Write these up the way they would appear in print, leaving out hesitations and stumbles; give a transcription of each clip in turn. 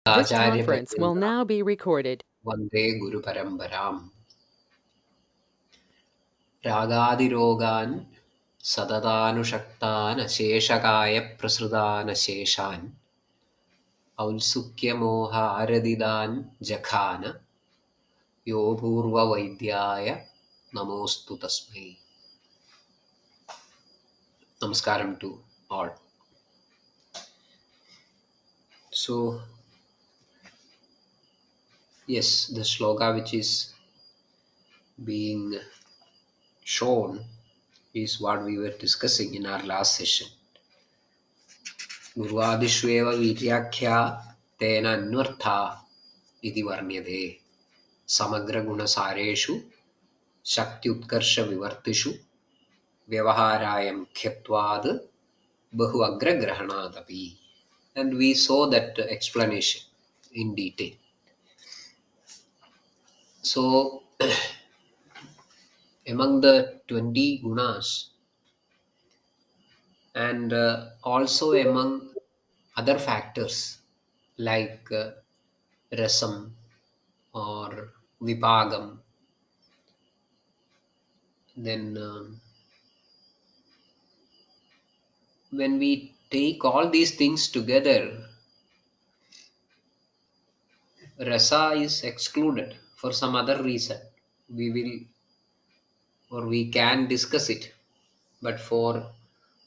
This Acharya conference will Paryanta now be recorded. Vande Guru Parambaram Ragadirogan Sadadanushaktan Asheshakaya Prasrudan Asheshan Aulsukya Moha Aradidan Jakhana Yo Purva Vaidyaya Namostu Tasmai. Namaskaram to all. So, yes, the shloka which is being shown is what we were discussing in our last session. गुर्वादिष्वेव वीर्याख्या तेन अन्वर्थः इति वर्ण्यते समग्रगुणसारेषु शक्त्युत्कर्षविवर्तिषु व्यवहाराय मुख्यत्वाद् बहु अग्रग्रहणादपि. And we saw that explanation in detail. So, among the 20 gunas and also among other factors like rasam or vipagam, then when we take all these things together, rasa is excluded for some other reason. We will or we can discuss it, but for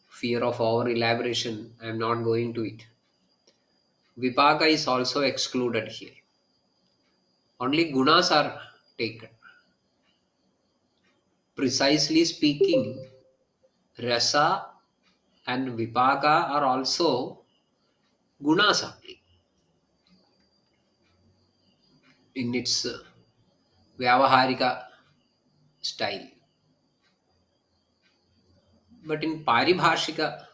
fear of our elaboration, I am not going to it. Vipaka is also excluded here. Only gunas are taken. Precisely speaking, rasa and vipaka are also gunas only in its vyavaharika style. But in paribhashika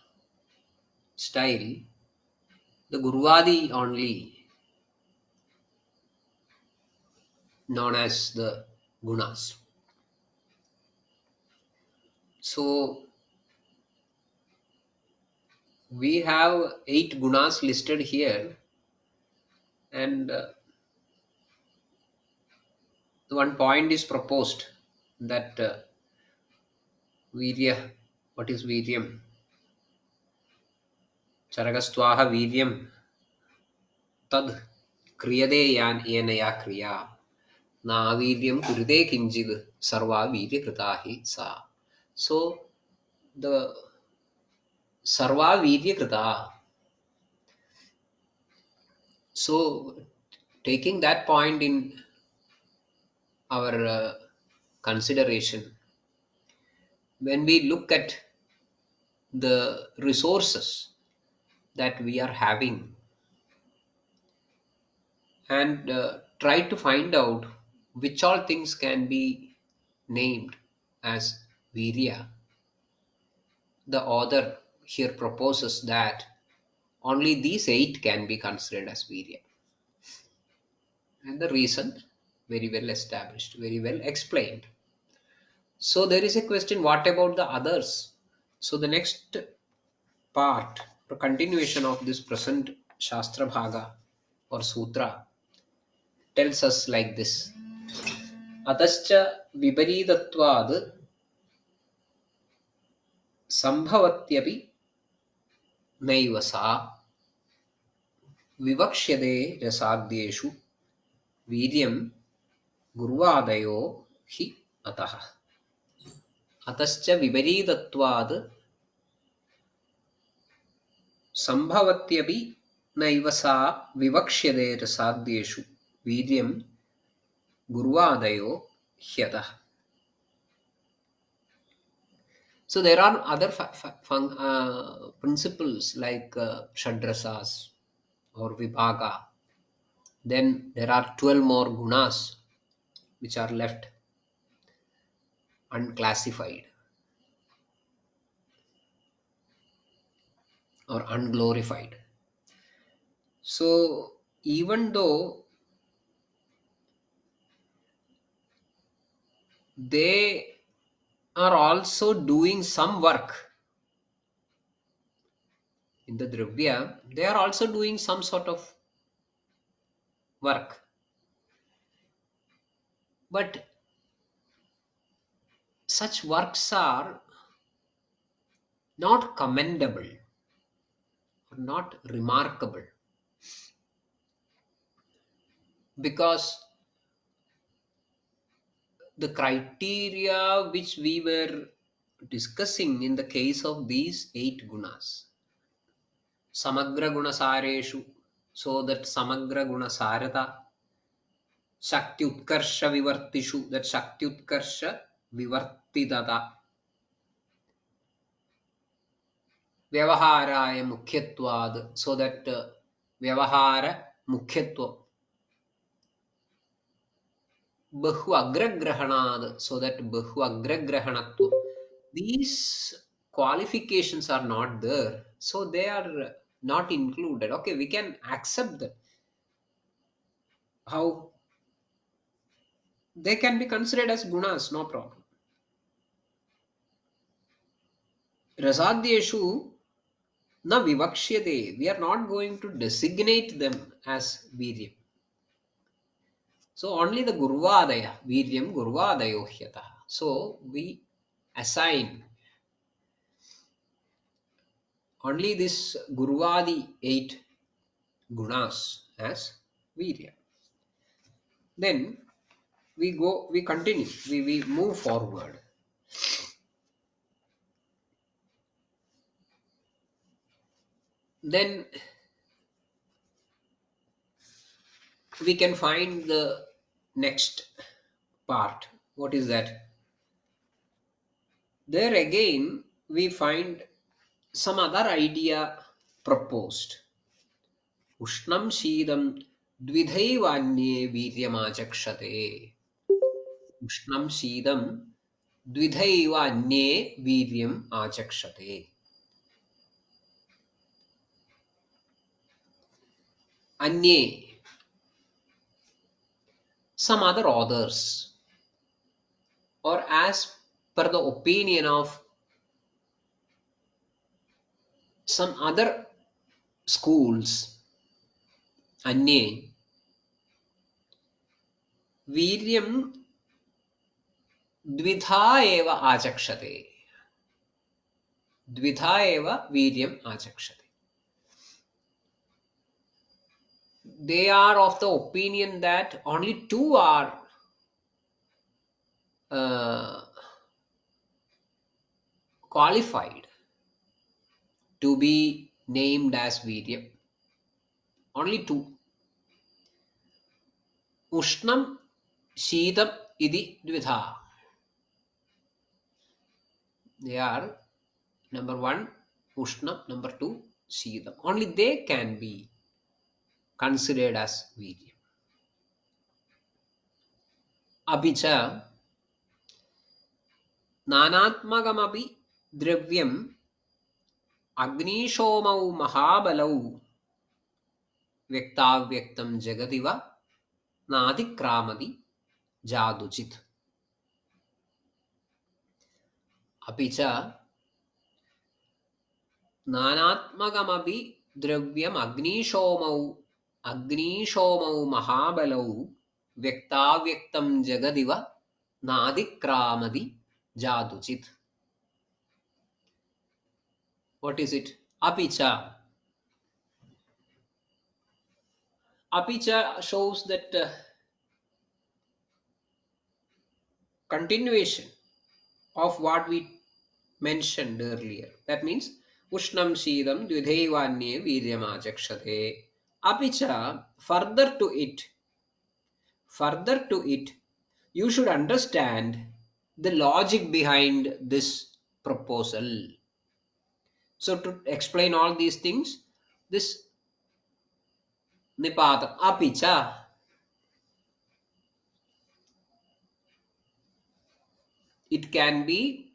style, the Guruvadi only known as the gunas. So we have 8 gunas listed here, and one point is proposed that virya, what is viryam? Charagastvaha viryam tad kriyade yan yenaya kriya na viryam kurite kinjid sarva virya kritahi sa. So the sarva virya krita. So taking that point in our consideration, when we look at the resources that we are having and try to find out which all things can be named as virya, the author here proposes that only these 8 can be considered as virya. And the reason very well established, very well explained. So there is a question, what about the others? So the next part, the continuation of this present Shastra Bhaga or Sutra tells us like this. Atascha viparitatvad sambhavatyapi naiva sa vivaksyade rasadyeshu viryam gurvadayo hi ataha. Atascha viparitatvad sambhavatyapi naiva sa vivaksyade rasadyeshu viryam gurvadayo hyatah. So there are other principles like shadrasas or vibhaga. Then there are 12 more gunas which are left unclassified or unglorified. So even though they are also doing some work in the Dravya, they are also doing some sort of work. But such works are not commendable or not remarkable, because the criteria which we were discussing in the case of these 8 gunas, samagra gunasareshu, so that samagra gunasarata, shakti utkarsha vivartishu, that shakti utkarsha vivartidata, vyavaharaya mukhyatvad, so that vyavahara mukhyatva, bahu agragrahanad, so that bahu agragrahanatva. These qualifications are not there, so they are not included. Okay, we can accept that. How they can be considered as gunas, no problem. Rasadyeshu na vivakshyate. We are not going to designate them as viryam. So only the gurvadaya, viryam gurvadayo hyata. So we assign only this gurvadi 8 gunas as virya. Then we continue, we move forward. Then we can find the next part. What is that? There again we find some other idea proposed. Ushnam shidam dvidhaivanye viryamachakshate. Ushnam shidam dvidhaivanye viryam achakshate. Anye, some other authors, or as per the opinion of some other schools, anye, viryam dvidha eva achakshate. Dvidha eva viryam achakshate. They are of the opinion that only 2 are uh, qualified to be named as viryam. Only 2. Ushnam shidam idi dvidha. They are number 1 Ushnam, number 2 shidam. Only they can be considered as viryam. Apicha nanatmagamapi dravyam agnisomau mahabalau vyaktavyaktam jagadiva nadikramadi jaduchit. Apicha nanatmagamapi dravyam agnisomau mahabalau vyaktavyaktam jagadiva nadikramadi jaduchit. What is it? Apicha. Apicha shows that continuation of what we mentioned earlier. That means Ushnam Shidam Dvidhaivanye Viryamachakshate. Apicha, further to it, you should understand the logic behind this proposal. So to explain all these things, this Nipatam, Apicha, it can be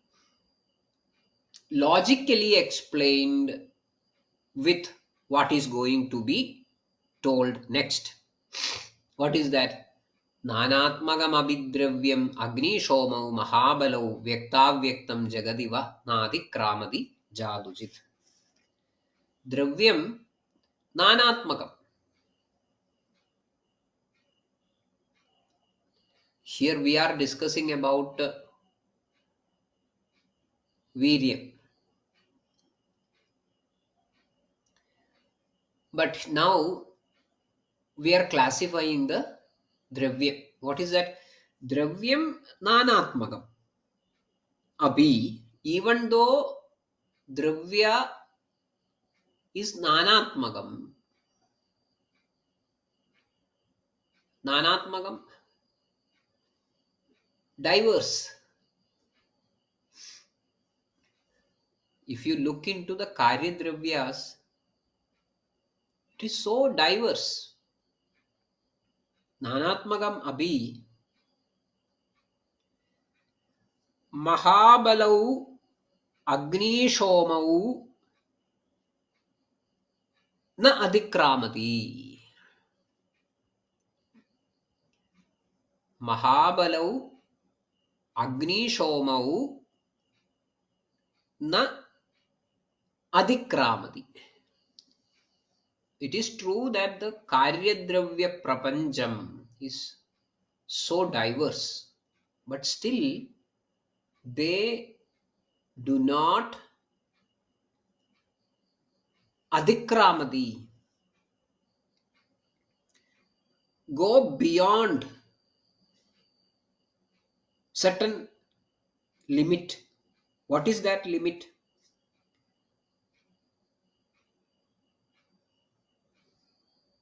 logically explained with what is going to be told next. What is that? Nanatmagam abhidravyam agnisomau mahabalau vyaktavyaktam jagadiva nadikramadi jadujit. Dravyam nanatmagam. Here we are discussing about Virya. But now we are classifying the Dravyam. What is that? Dravyam Nanatmagam. Abhi, even though Dravya is Nanatmagam, Nanatmagam, diverse. If you look into the Karya Dravyas, it is so diverse. Nanatmagam Abhi, Mahabalau Agnisomau na adikramati. Mahabalau Agnisomau na adikramati. It is true that the Karyadravya Prapancham is so diverse, but still they do not adikramati, go beyond certain limit. What is that limit?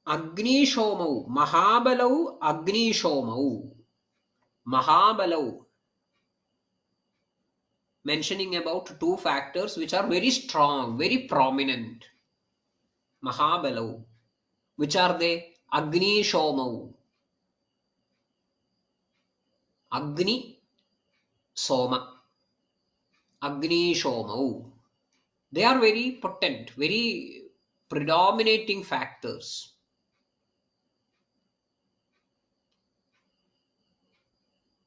Agnisomau, Mahabalau Agnisomau. Mahabalau, mentioning about two factors which are very strong, very prominent. Mahabalau, which are they? Agnisomau. Agni Soma. Agnisomau. They are very potent, very predominating factors.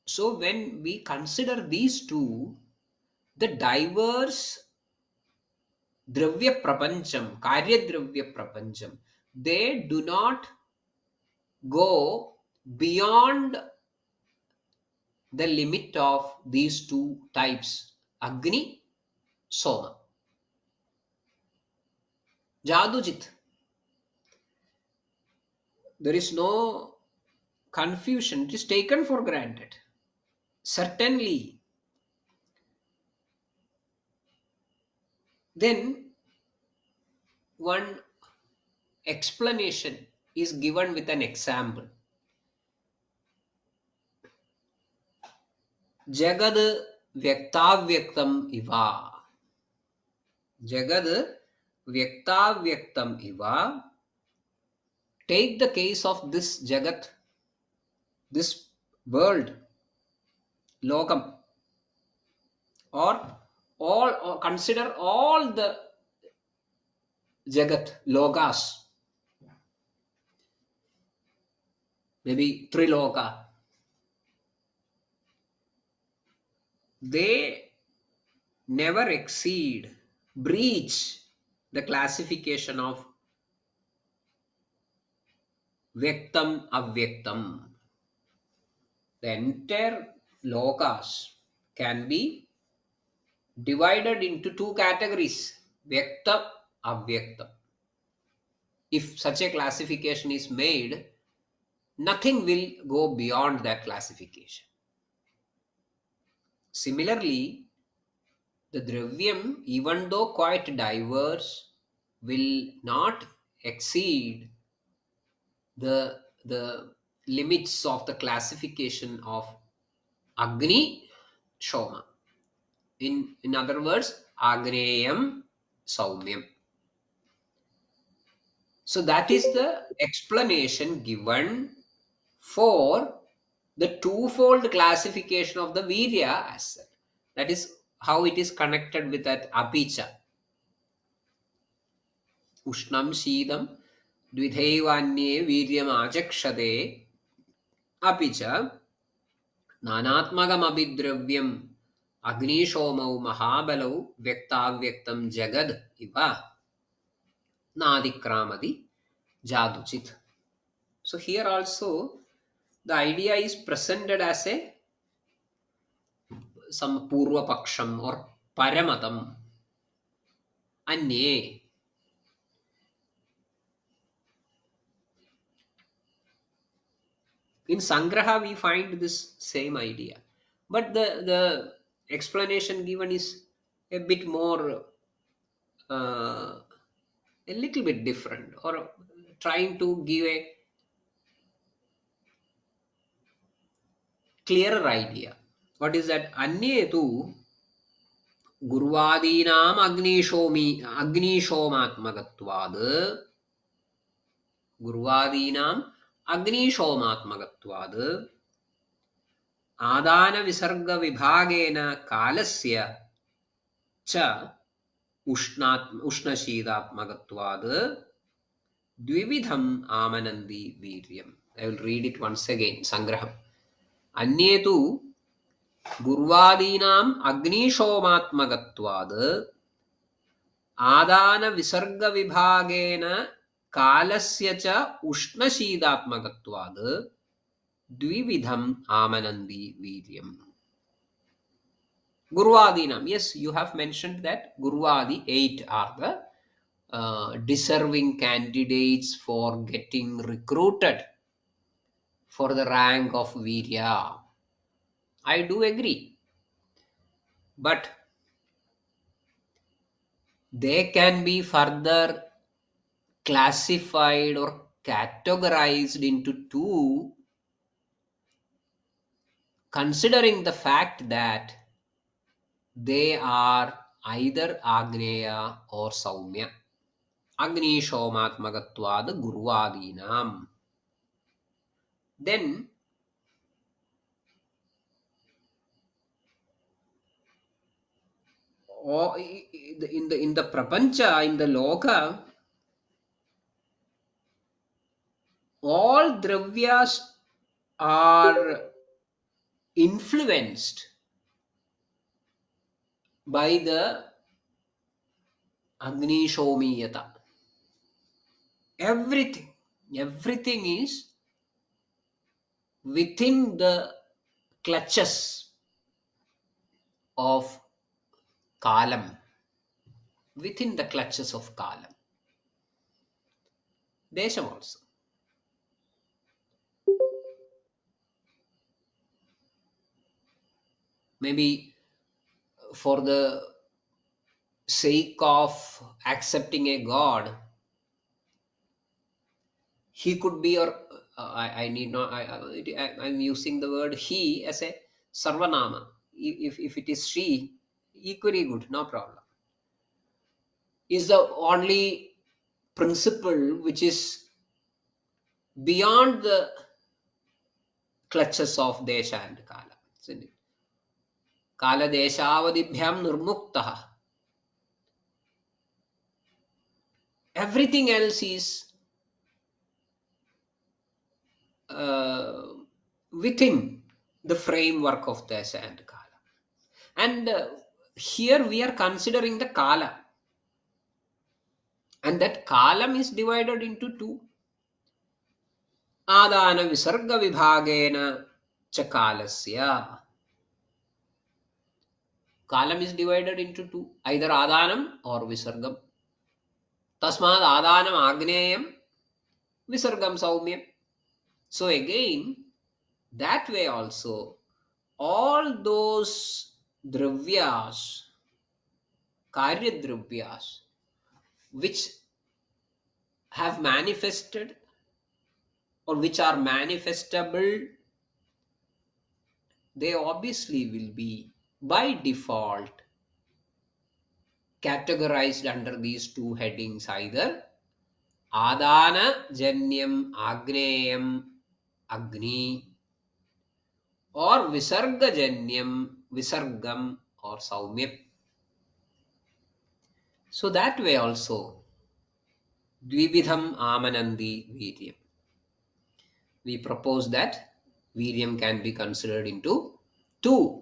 So when we consider these two, the diverse Dravya Prapancham, Karya Dravya Prapancham, they do not go beyond the limit of these two types, Agni, Soma. Jadujit. There is no confusion. It is taken for granted. Certainly. Then one explanation is given with an example. Jagad Vyaktavyaktam Iva. Jagad Vyaktavyaktam Iva. Take the case of this Jagat, this world, Lokam, or all, or consider all the Jagat, Lokas, maybe Triloka. They never exceed, breach the classification of Vyaktam Avyaktam. The entire Lokas can be divided into two categories, Vyaktam Avyaktam. If such a classification is made, nothing will go beyond that classification. Similarly, the Dravyam, even though quite diverse, will not exceed the limits of the classification of Agni Shoma. In other words, Agneyam Saumyam. So that is the explanation given for the twofold classification of the Virya as such. That is how it is connected with that Apicha. Ushnam Shidam Dvidhevanye Viryam Achakshade Apicha Nanatmagam Abhidravyam Agnishomau Mahabalau Vyaktavyaktam Jagad Iva Nadikramadi Jaduchit. So here also The idea is presented as a some purva paksham or paramatam. Anye. In Sangraha, we find this same idea. But the explanation given is a bit more, a little bit different, or trying to give a clearer idea. What is that? Anye tu Gurvadinam Agnishomatmagatvad. Gurvadinam Agnishomatmagatvad. Adana Visarga Vibhagena Kalasya Cha Ushnashidatmagatvad. Dvividham Amanandi Viryam. I will read it once again. Sangraham. Anye tu Gurvadinam Agnishomatmagatvad. Adana Visarga Vibhagena Kalasya cha Ushnashidatmagatvad. Dvividham Amanandi Viryam. Gurvadinam. Yes, you have mentioned that Gurvadi 8 are the deserving candidates for getting recruited for the rank of Virya. I do agree. But they can be further classified or categorized into two, considering the fact that they are either Agneya or Saumya. Agnishomatmagatvad Gurvadinam. Then in the prapancha, in the loka, all dravyas are influenced by the Agnishomiyata. Everything is within the clutches of Kalam. Within the clutches of Kalam. Desham also. Maybe for the sake of accepting a god, he could be, or I need not, I'm using the word he as a sarvanama. If it is she, equally good, no problem. Is the only principle which is beyond the clutches of desha and kala, isn't it? Kala deshavadibhyam nirmuktaha. Everything else is within the framework of desha and kala. And here we are considering the kala. And that kalam is divided into two. Adana Visarga Vibhagena Chakalasya. Kalam is divided into two, either Adanam or Visargam. Tasmad Adanam Agneyam, Visargam Saumyam. So again, that way also, all those dravyas, Karya dravyas, which have manifested or which are manifestable, they obviously will be by default categorized under these two headings, either Adana Janyam Agneyam Agni or Visarga Janyam Visargam or Saumyam. So that way also, Dvividham Amanandi Viryam. We propose that Viryam can be considered into two.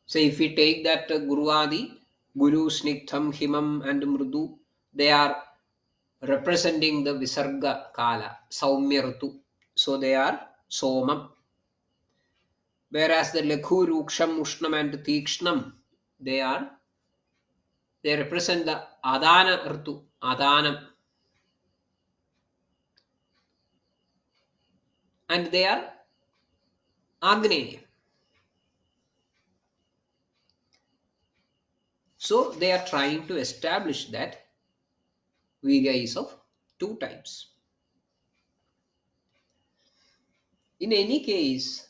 So if we take that Guruvadi, Guru, Snigdham, Himam and Mrudu, they are representing the Visarga Kala, Saumya Ritu. So they are Somam. Whereas the Lekhu, Ruksham, Ushnam and Tikshnam, they represent the Adana Ritu, Adanam, and they are Agneya. So they are trying to establish that Virya is of two types. In any case,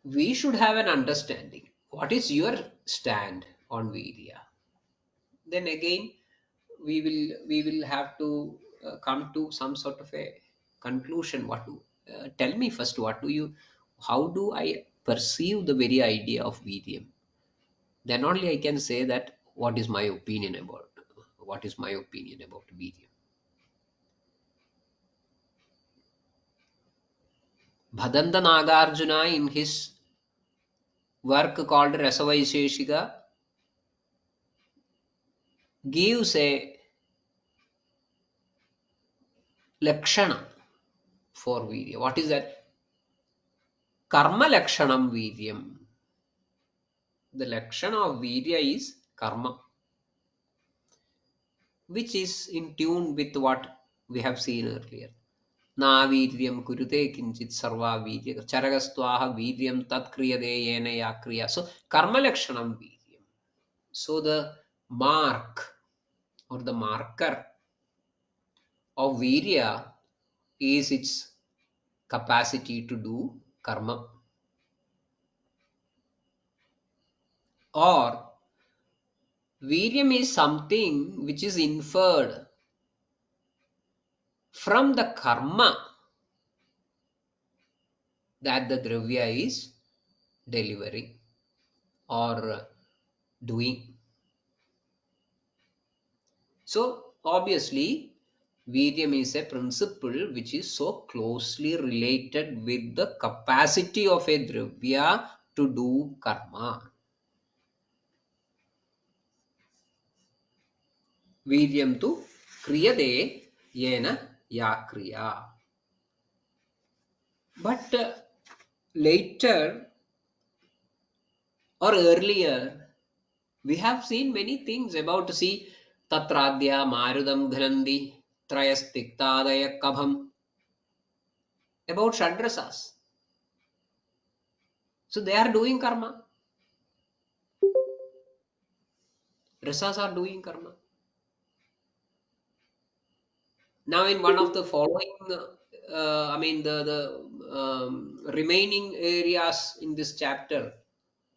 we should have an understanding. What is your stand on Virya? Then again, we will have to come to some sort of a conclusion. What to tell me first? What do you? How do I perceive the very idea of Vidyam? Then only I can say that what is my opinion about Vidyam. Bhadanta Nagarjuna in his work called Rasavaisheshika gives a lakshana for Virya. What is that? Karma lakshanam Viryam. The lakshana of Virya is karma, which is in tune with what we have seen earlier. Na Viryam kurute kinchit sarva Virya. Charagastvaha Viryam tat kriyade yena ya kriya. So karma lakshanam Viryam. So the mark or the marker of Virya is its capacity to do karma. Or Viryam is something which is inferred from the karma that the Dravya is delivering or doing. So obviously, Viryam is a principle which is so closely related with the capacity of a Dravya to do karma. Viryam tu kriyade yena ya kriya. But later or earlier, we have seen many things about, see, Tatradhya Marudam Ghanandi Trayastiktadaya Kabham, about Shadrasas. So they are doing karma. Rasas are doing karma. Now, in one of the following, the remaining areas in this chapter,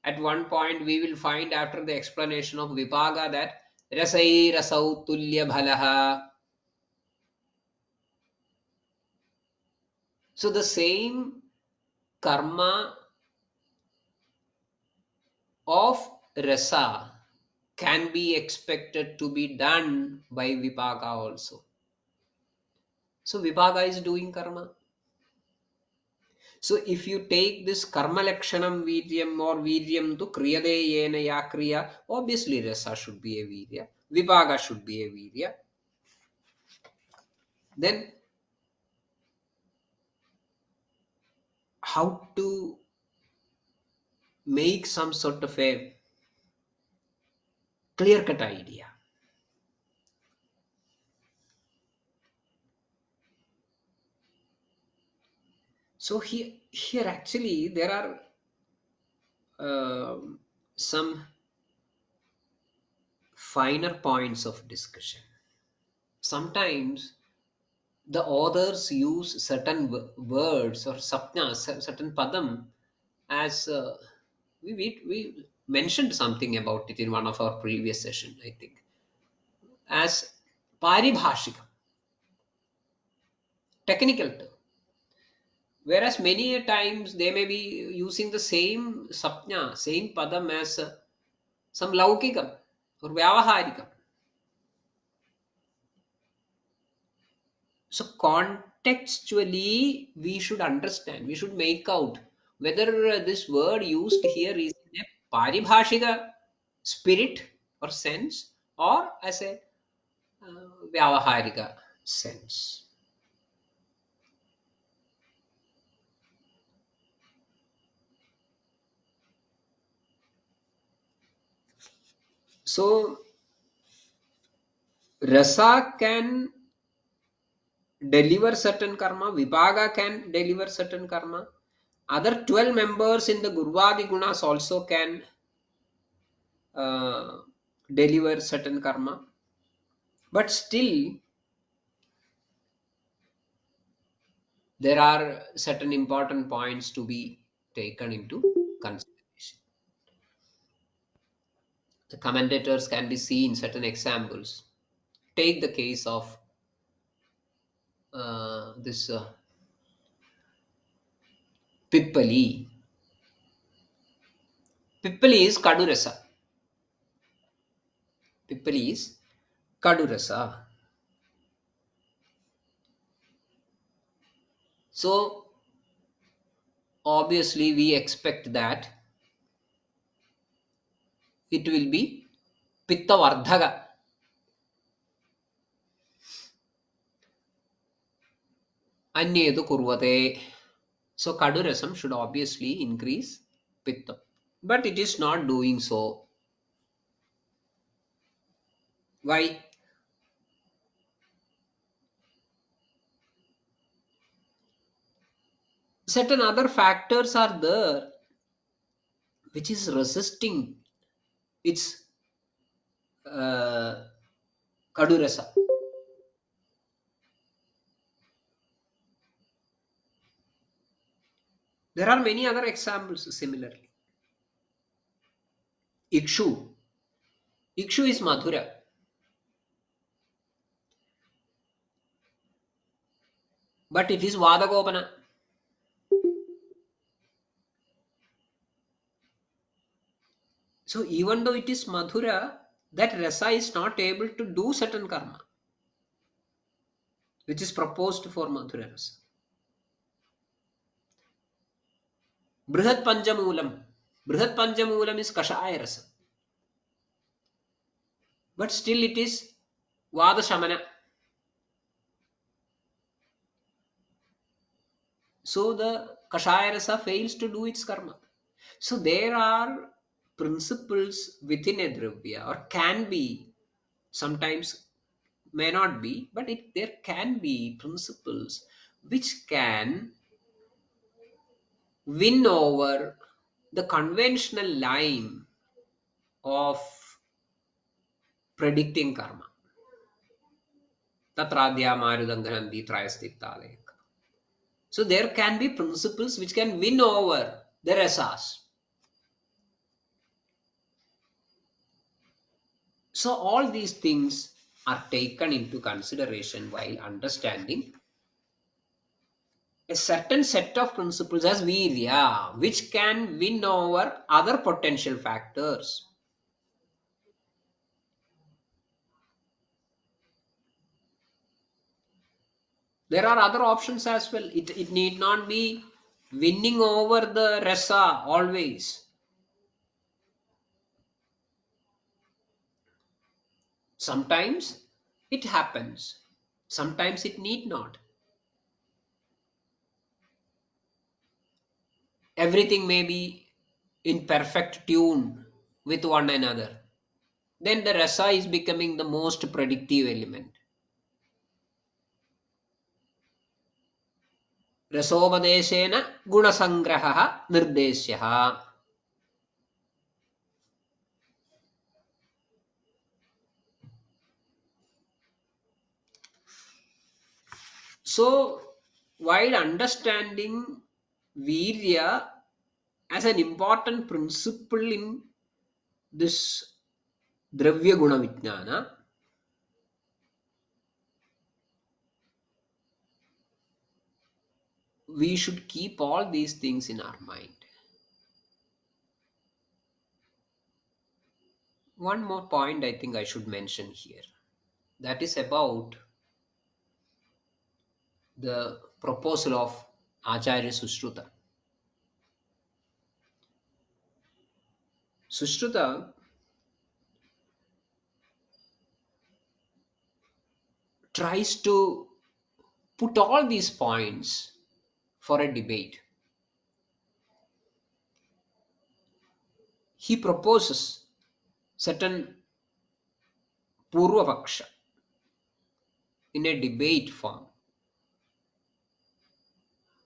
at one point we will find after the explanation of Vipaga that Rasai Rasau Tulya Bhalaha. So the same karma of rasa can be expected to be done by Vipaga also. So Vipaga is doing karma. So if you take this karma lakshanam vidyam or vidyam to kriyade yena ya kriya, obviously rasa should be a vidya, Vipaga should be a vidya. Then how to make some sort of a clear cut idea? So here actually there are some finer points of discussion. Sometimes the authors use certain words or sapnas, certain padam, as we mentioned something about it in one of our previous session, I think, as paribhashikam, technical term. Whereas many a times they may be using the same sapna, same padam as some laukikam or vyavaharikam. So contextually, we should understand, we should make out whether this word used here is in a paribhashika spirit or sense or as a Vyavaharika sense. So rasa can deliver certain karma, vibhaga can deliver certain karma. Other 12 members in the Gurvadi Gunas also can uh, deliver certain karma. But still, there are certain important points to be taken into consideration. The commentators can be seen certain examples. Take the case of this Pippali. Pippali is Kadurasa. Pippali is Kadurasa. So obviously we expect that it will be Pitta Vardhaga. Anyedu Kurvate. So Kadurasam should obviously increase Pitta. But it is not doing so. Why? Certain other factors are there which is resisting its uh, Kadurasa. There are many other examples similarly. Ikshu. Ikshu is Madhura. But it is Vadagopana. So even though it is Madhura, that rasa is not able to do certain karma, which is proposed for Madhura rasa. Brihat Panjamulam. Brihat Panjamulam is Kashaya rasa. But still it is Vada Shamana. So the Kashaya rasa fails to do its karma. So there are principles within a dravya, or can be, sometimes may not be, but there can be principles which can win over the conventional line of predicting karma. Tatradhya Marudanghanandi Trayastiktalek. So there can be principles which can win over the rasas. So all these things are taken into consideration while understanding a certain set of principles as virya, which can win over other potential factors. There are other options as well. It need not be winning over the rasa always. Sometimes it happens, sometimes it need not. Everything may be in perfect tune with one another. Then the rasa is becoming the most predictive element. रसोपदेशेन गुणसंग्रहः निर्देश्यः. So while understanding virya as an important principle in this dravya guna vijnana, we should keep all these things in our mind. One more point I think I should mention here. That is about the proposal of Acharya Sushruta. Sushruta tries to put all these points for a debate. He proposes certain Purva in a debate form.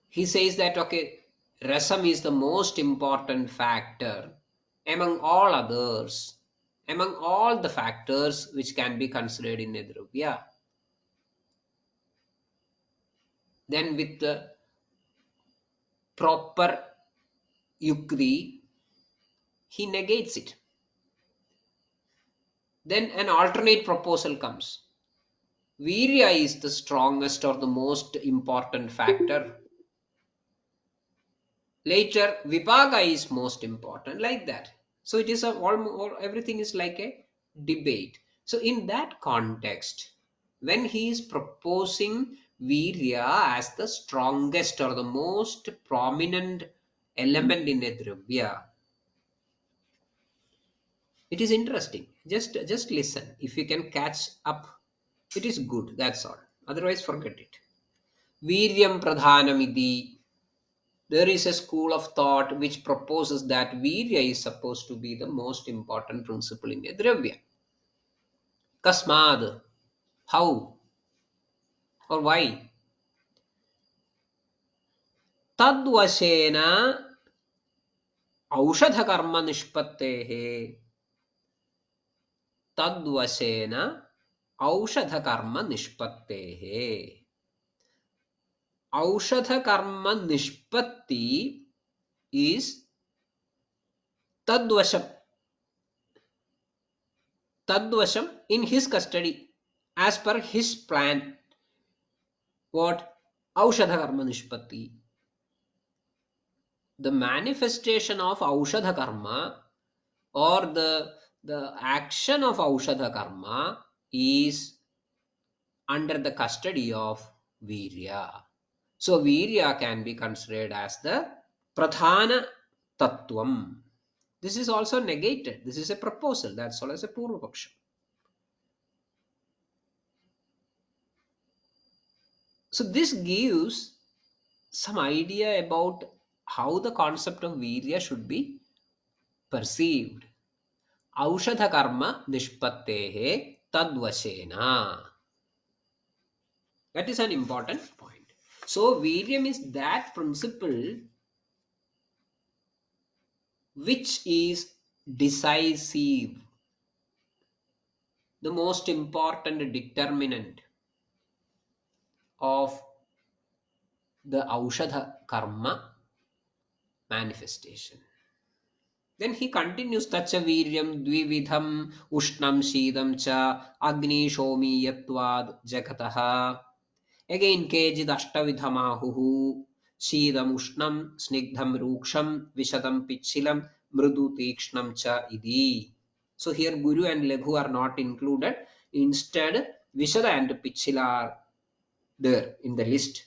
He says that, okay, rasam is the most important factor among all others, among all the factors which can be considered in a dravya. Then with the proper yukti, he negates it. Then an alternate proposal comes. Virya is the strongest or the most important factor. Later, Vipaga is most important, like that. So it is everything is like a debate. So in that context, when he is proposing Virya as the strongest or the most prominent element in a Dravya, it is interesting. Just listen. If you can catch up, it is good. That's all. Otherwise, forget it. Viryam pradhanamidi. There is a school of thought which proposes that virya is supposed to be the most important principle in a dravya. Kasmad, how or why? Tadvashena औषध कर्म निष्पत्तेः तद्वशेन औषध कर्म निष्पत्तेः औषध कर्म निष्पत्ति is tadvasham tadvasham in his custody as per his plan. What? Aushadha karma nishpatti. The manifestation of Aushadha karma or the action of Aushadha karma is under the custody of Virya. So Virya can be considered as the Pradhana Tattvam. This is also negated. This is a proposal. That's all as a Purvapaksha. So this gives some idea about how the concept of Virya should be perceived. Aushadha karma nishpattehe tadvashena. That is an important point. So Viryam is that principle which is decisive, the most important determinant of the Aushadha karma manifestation. Then he continues tacha viryam dvividham ushnam shidam cha agni shomi yatvad jakataha. Again kejid ashtavidhamahuhu shidam ushnam snigdham ruksham vishadam pichilam mrudu tekshnam cha idi. So here Guru and Laghu are not included. Instead, Vishada and Pichila are there in the list.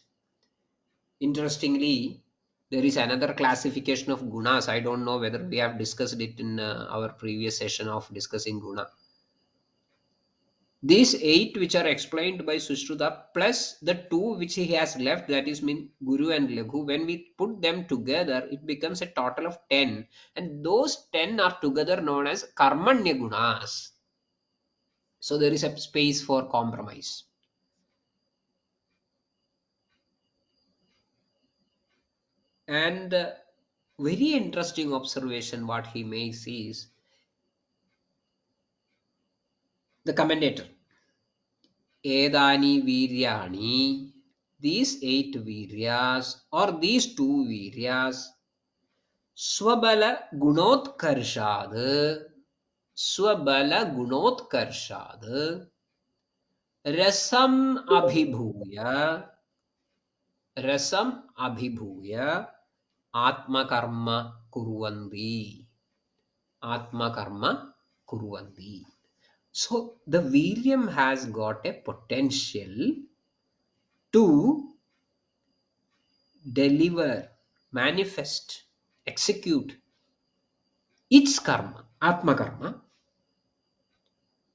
Interestingly, there is another classification of gunas. I don't know whether we have discussed it in our previous session of discussing guna. These 8 which are explained by Sushruta plus the 2 which he has left, that is mean Guru and Laghu, when we put them together, it becomes a total of 10. And those 10 are together known as Karmanya gunas. So there is a space for compromise. And very interesting observation what he makes is the commentator. Edani Viryani, these 8 Viryas or these 2 Viryas, Swabala Gunotkarshad, Swabala Gunotkarshad, Rasam Abhibhuya, Rasam Abhibhuya, Atma Karma Kurvandi. Atma Karma Kurvandi. So the Viryam has got a potential to deliver, manifest, execute its karma, Atma Karma.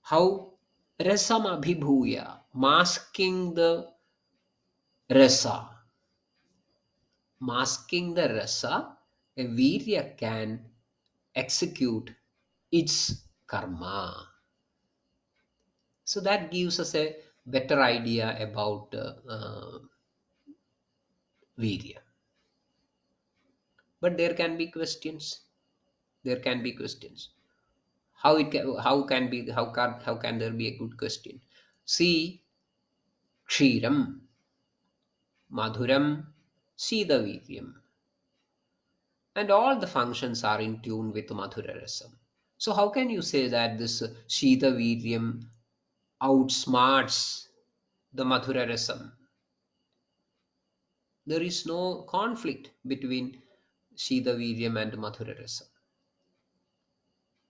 How? Rasam abhibhuya, masking the rasa. Masking the rasa, a virya can execute its karma. So that gives us a better idea about virya. But there can be questions. There can be questions. How can there be a good question? See, kshiram, madhuram, sidaviryam, and all the functions are in tune with madhura rasam. So how can you say that this sidaviryam outsmarts the madhura rasam? There is no conflict between sidaviryam and madhura rasam.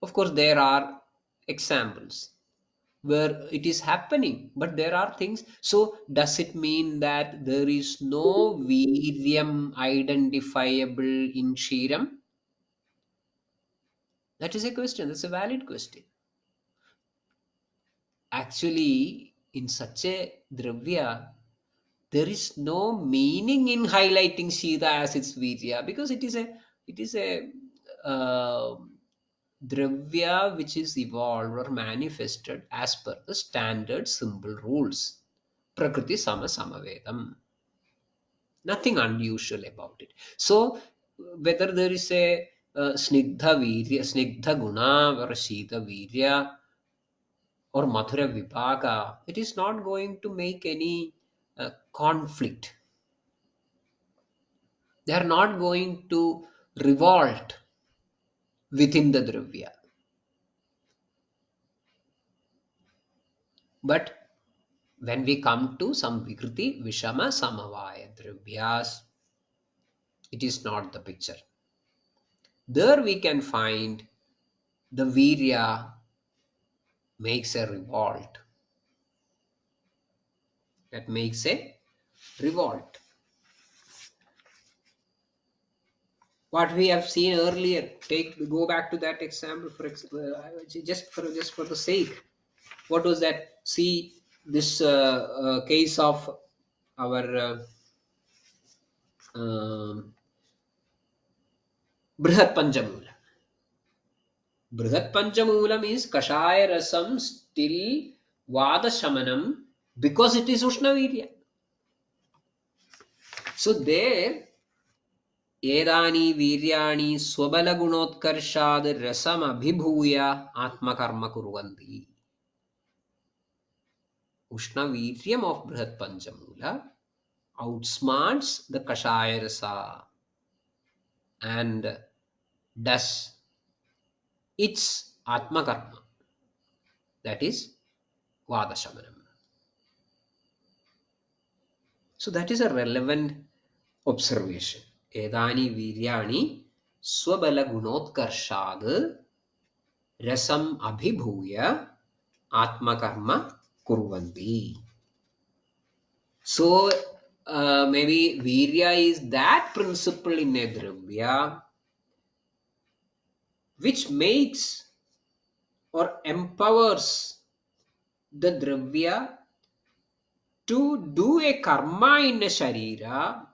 Of course, there are examples where it is happening, but there are things. So does it mean that there is no viryam identifiable in Kshiram? That is a question. That's a valid question. Actually, in such a dravya, there is no meaning in highlighting Shida as its virya, because it is a uh, dravya which is evolved or manifested as per the standard simple rules. Prakriti sama samavedam. Nothing unusual about it. So whether there is a snigdha guna or a shita virya or mathura vibhaga, it is not going to make any conflict. They are not going to revolt within the dravya. But when we come to some vikriti vishama samavaya dravyas, it is not the picture. There we can find the virya makes a revolt. That makes a revolt. What we have seen earlier, go back to that example for just for the sake. What was that? See this case of our um, Brihat Panchamula. Brihat Panchamulam is Kashaya Rasam still Vada Shamanam because it is Ushnavirya. So there एदानी वीर्याणि स्वबलगुणोत्कर्षाद् रसमभिभूय आत्मकर्म कुर्वन्ति. Ushnaviryam of Brihat Panchamula outsmarts the Kashaya Rasa and does its Atmakarma, that is Vadashamanam. So that is a relevant observation. Edani Viryani Swabala Gunotkarshad Rasam Abhibhuya Atmakarma Kurvanti. So maybe Virya is that principle in a Dravya which makes or empowers the Dravya to do a karma in a Sharira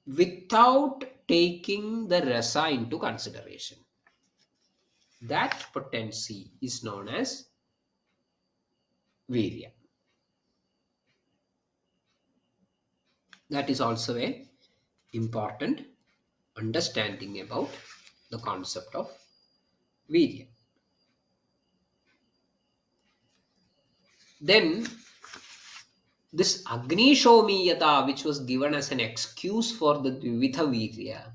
without taking the rasa into consideration. That potency is known as virya. That is also a important understanding about the concept of virya. Then this Agni Shomiyata, which was given as an excuse for the Dvivitha virya,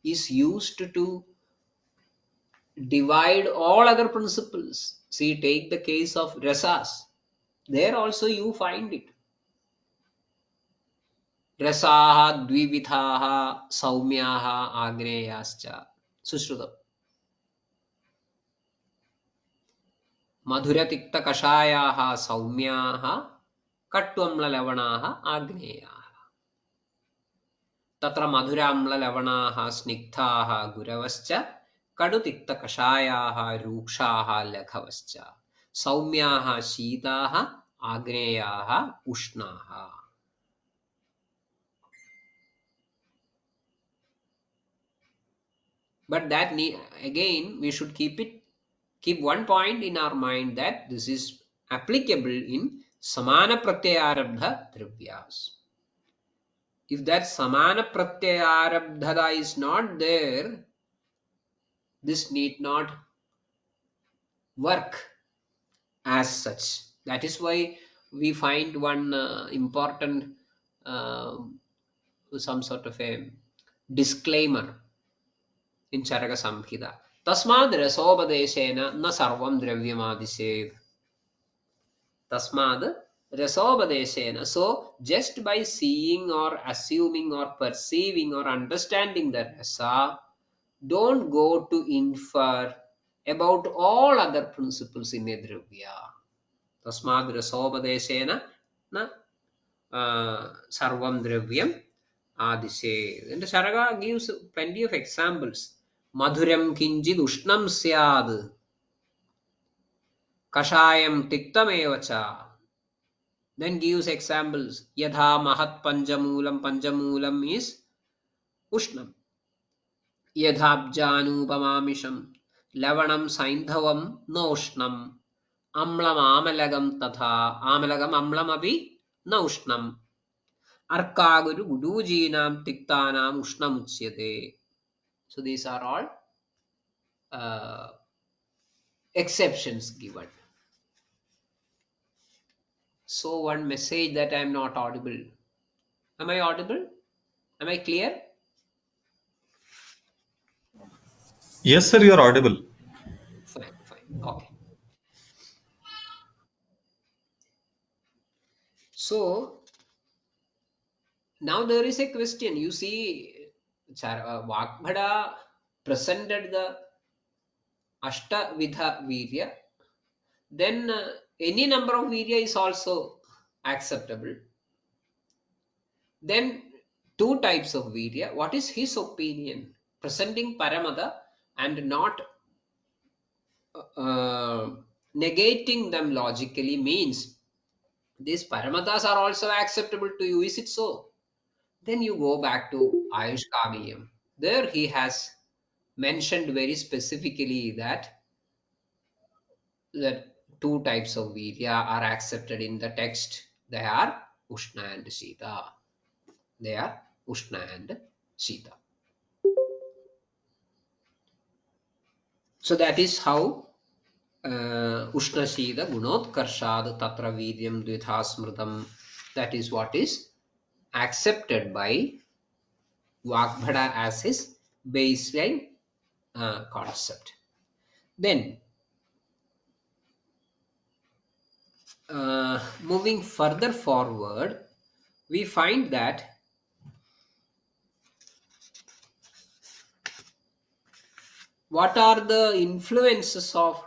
is used to divide all other principles. See, take the case of rasas. There also you find it. Rasaha, Dvivithaha, Saumyaha, Agneyascha. Sushrutam. Madhuratikta Kashayaha, Saumyaha, Kattvamla Lavanaha, Agneyaha. Tatra Madhuramla Lavanaha, Snigdhaha, Guravascha, Kadutikta rukshaha laghavascha. Saumyaha shitaha agneyaha ushnaha. But that again we should keep one point in our mind, that this is applicable in samana pratyayarabdha dravyas. If that samana pratyayarabdha is not there, this need not work as such. That is why we find one important some sort of a disclaimer in Charaka Samhita. Tasmad rasobadeshena na sarvam dravyamadisev. Tasmad rasobadeshena. So just by seeing or assuming or perceiving or understanding the rasa, don't go to infer about all other principles in a dravya. Tasmad rasobadeshena na sarvam dravyam adise. And Charaka gives plenty of examples. Madhuram kinjid ushnam syad. Kashayam tiktamevacha. Then gives examples. Yadha mahat panjamulam. Panjamulam is ushnam. Yadhabjanupamamisham. Lavanam saindhavam noshnam. Amlam amalagam tatha. Amalagam amlam api naushnam. Arkaguru gudujinam tiktanam ushnam uchyate. So these are all exceptions given. So one message that I am not audible. Am I audible? Am I clear? Yes, sir, you are audible. Fine, fine. Okay. So now there is a question. You see, Vagbhada presented the Ashtavidha Virya. Then any number of Virya is also acceptable. Then two types of Virya. What is his opinion? Presenting Paramada and not negating them logically means these paramadas are also acceptable to you. Is it so? Then you go back to Ayush Kamiyam. There he has mentioned very specifically that two types of virya are accepted in the text. They are Ushna and Sita. They are Ushna and Sita. So that is how Ushnashida Gunotkarshad Tatra Vidyam Dvitha Smritam. That is what is accepted by Vagbhada as his baseline concept. Then, moving further forward, we find that what are the influences of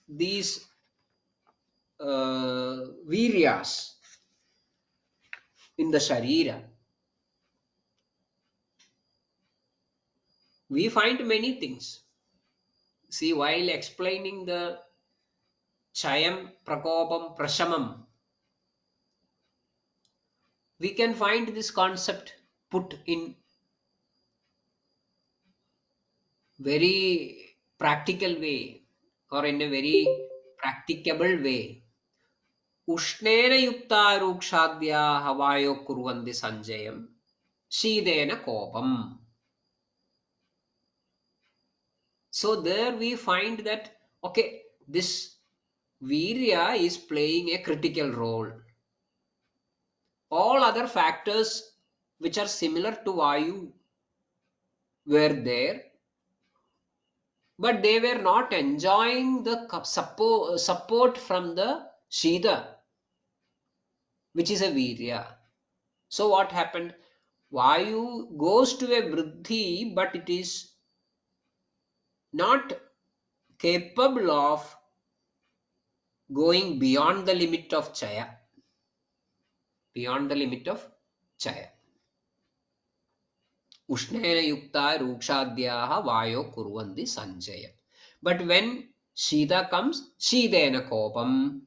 these viryas in the Sharira. We find many things. See, while explaining the Chayam, Prakopam, Prashamam, we can find this concept put in very practical way or in a very practicable way. Ushnena yukta rukshadya havayo kurvandi sanjayam shidena kopam. So there we find that, okay, this virya is playing a critical role. All other factors which are similar to Vayu were there, but they were not enjoying the support from the Shida, which is a virya. So what happened? Vayu goes to a vriddhi, but it is not capable of going beyond the limit of Chaya. Beyond the limit of Chaya. Ushnena yukta rukshadhyaha vayo kurvanti sanjaya. But when Shita comes, Shidena kopam,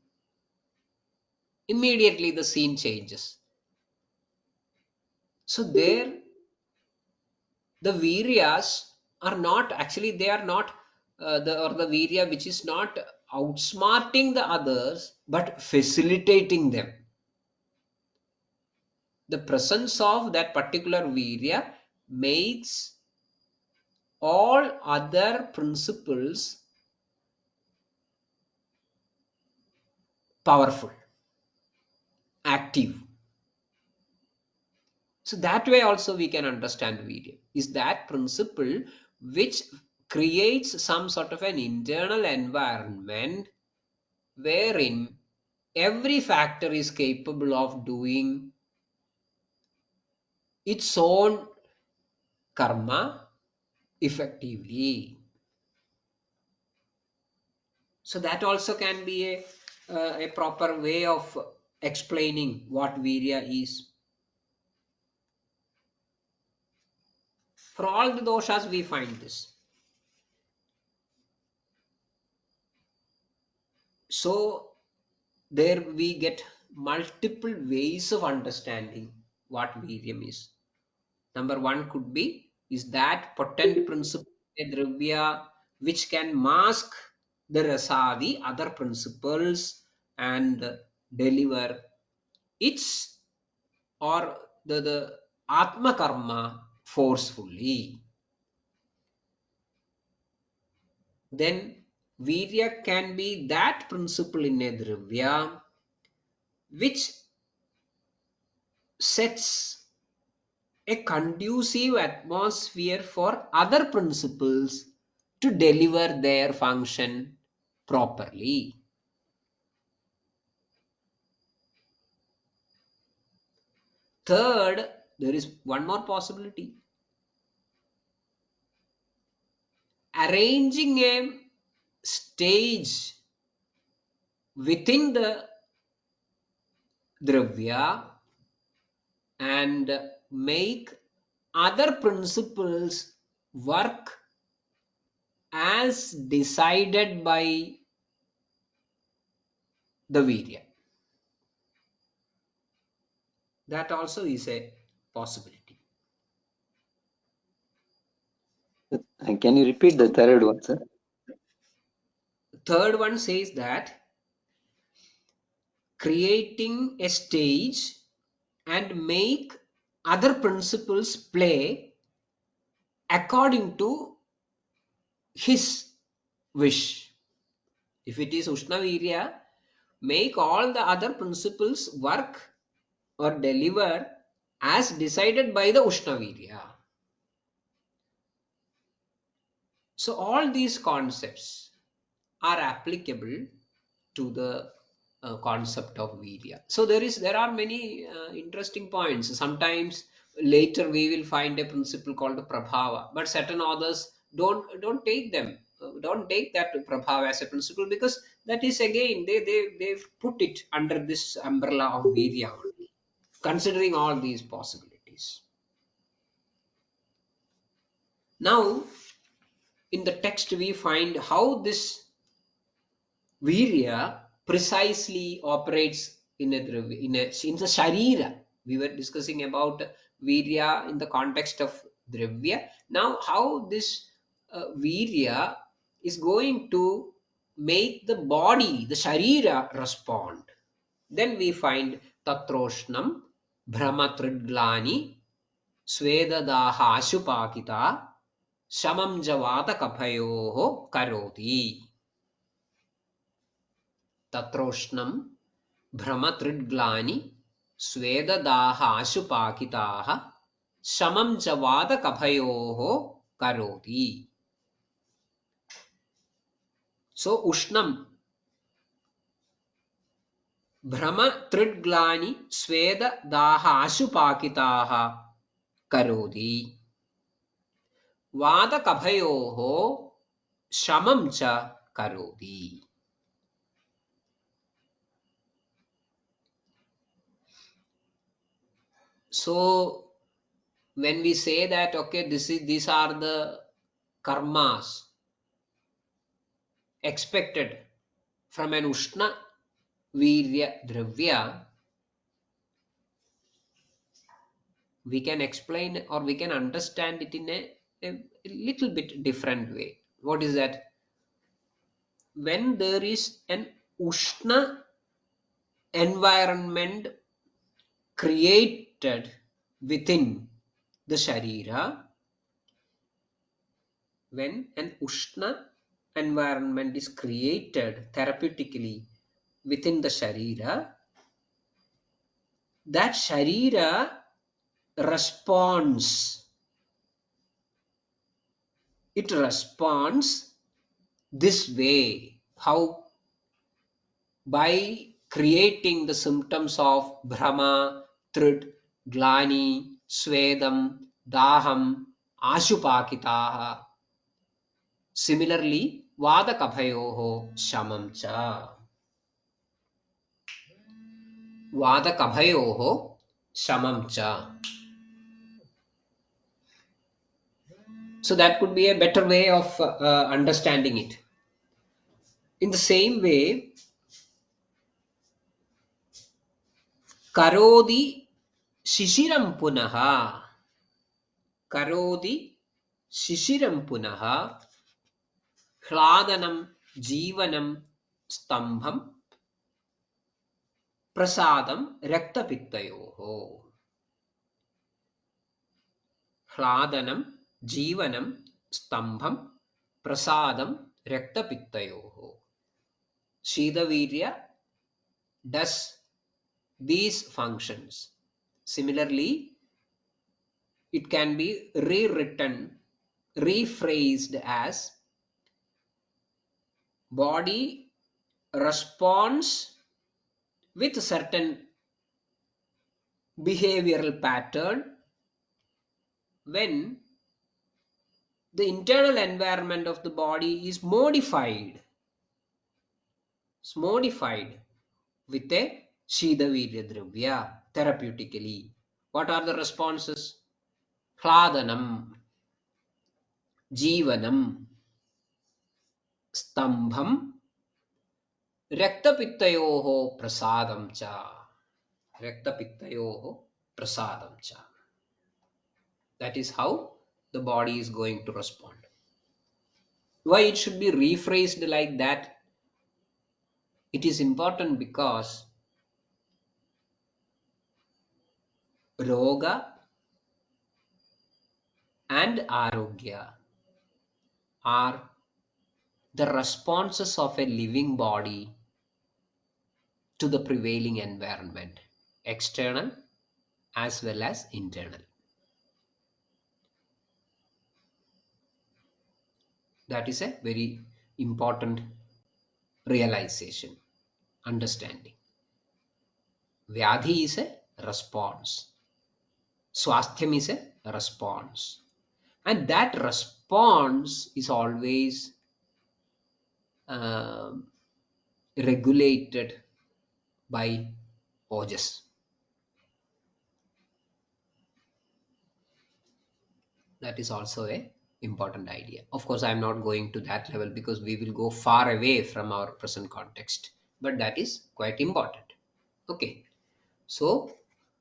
immediately the scene changes. So there, the Viryas are not actually, they are not the Virya which is not outsmarting the others but facilitating them. The presence of that particular Virya makes all other principles powerful, active. So that way also we can understand Virya. Is that principle which creates some sort of an internal environment wherein every factor is capable of doing its own karma effectively. So that also can be a proper way of explaining what Virya is. For all the doshas we find this. So there we get multiple ways of understanding what Viryam is. Number one could be, is that potent principle a dravya which can mask the rasadi, other principles, and deliver its or the atma karma forcefully. Then virya can be that principle in a dravya which sets a conducive atmosphere for other principles to deliver their function properly. Third, there is one more possibility. Arranging a stage within the dravya and make other principles work as decided by the virya. That also is a possibility. Can you repeat the third one, sir? Third one says that creating a stage and make other principles play according to his wish. If it is Ushnavirya, make all the other principles work or deliver as decided by the Ushnavirya. So all these concepts are applicable to the concept of Vidya. So there are many interesting points. Sometimes later we will find a principle called Prabhava, but certain authors don't take them. Don't take that Prabhava as a principle, because that is again they put it under this umbrella of Vidya only, considering all these possibilities. Now in the text we find how this Virya precisely operates in the Sharira. We were discussing about Virya in the context of Dravya. Now, how this Virya is going to make the body, the Sharira, respond. Then we find Tatroshnam, Brahmatridglani, Swedadaha Ashupakita, Shamam Javata Kaphayoho Karoti. तत्रोष्णं भ्रमत्रिग्लानि स्वेददाहाशुपाकिताः शमं च वातकफयोः करोति. So ushnam भ्रमत्रिग्लानि स्वेददाहाशुपाकिताः करोति. वातकफयोः शमं च करोति. So when we say that, okay, these are the karmas expected from an Ushna Virya Dravya, we can explain or we can understand it in a little bit different way. What is that? When there is an Ushna environment created within the Sharira, when an Ushna environment is created therapeutically within the Sharira, that Sharira responds. It responds this way. How? By creating the symptoms of Brahma, Trid, Glani, Swedam, Daham, Ashupakitaha. Similarly, Vadakabhayoho Shamam cha. Vadakabhayoho Shamam cha. So that could be a better way of understanding it. In the same way, Karodi Shishiram Punaha. Karodi Shishiram Punaha. Hladanam Jivanam Stambham Prasadam Raktapittayoho. Hladanam Jivanam Stambham Prasadam Raktapittayoho. Shidavirya does these functions. Similarly, it can be rewritten, rephrased as body responds with a certain behavioral pattern when the internal environment of the body is modified. It's modified with a Shidavirya Dravya therapeutically. What are the responses? Hladanam, Jivanam, Stambham, Raktapittayoho Prasadam cha. Raktapittayoho Prasadam cha. That is how the body is going to respond. Why it should be rephrased like that? It is important because Roga and Arogya are the responses of a living body to the prevailing environment, external as well as internal. That is a very important realization, understanding. Vyadhi is a response. Swasthyam is a response. And that response is always um, regulated by ojas. That is also a important idea. Of course, I am not going to that level because we will go far away from our present context, but that is quite important. Okay, so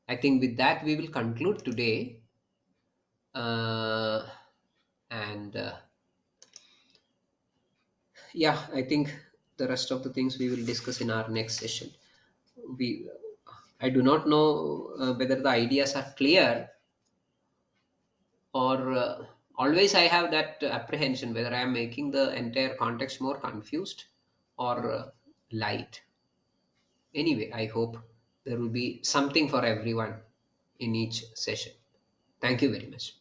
I think with that we will conclude today, uh, and yeah, I think the rest of the things we will discuss in our next session. We I do not know whether the ideas are clear, or always I have that apprehension whether I am making the entire context more confused or light. Anyway, I hope there will be something for everyone in each session. Thank you very much.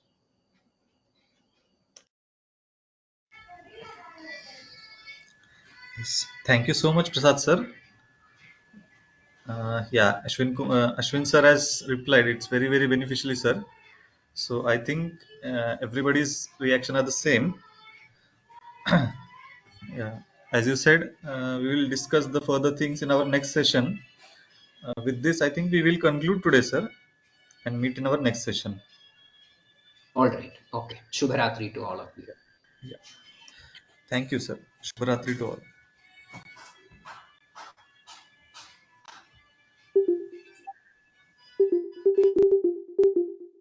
Yes. Thank you so much, Prasad sir. Yeah, Ashwin sir has replied. It's very, very beneficially, sir. So I think everybody's reaction are the same. Yeah, as you said, we will discuss the further things in our next session. With this, I think we will conclude today, sir, and meet in our next session. All right. Okay. Shubharatri to all of you. Yeah. Thank you, sir. Shubharatri to all.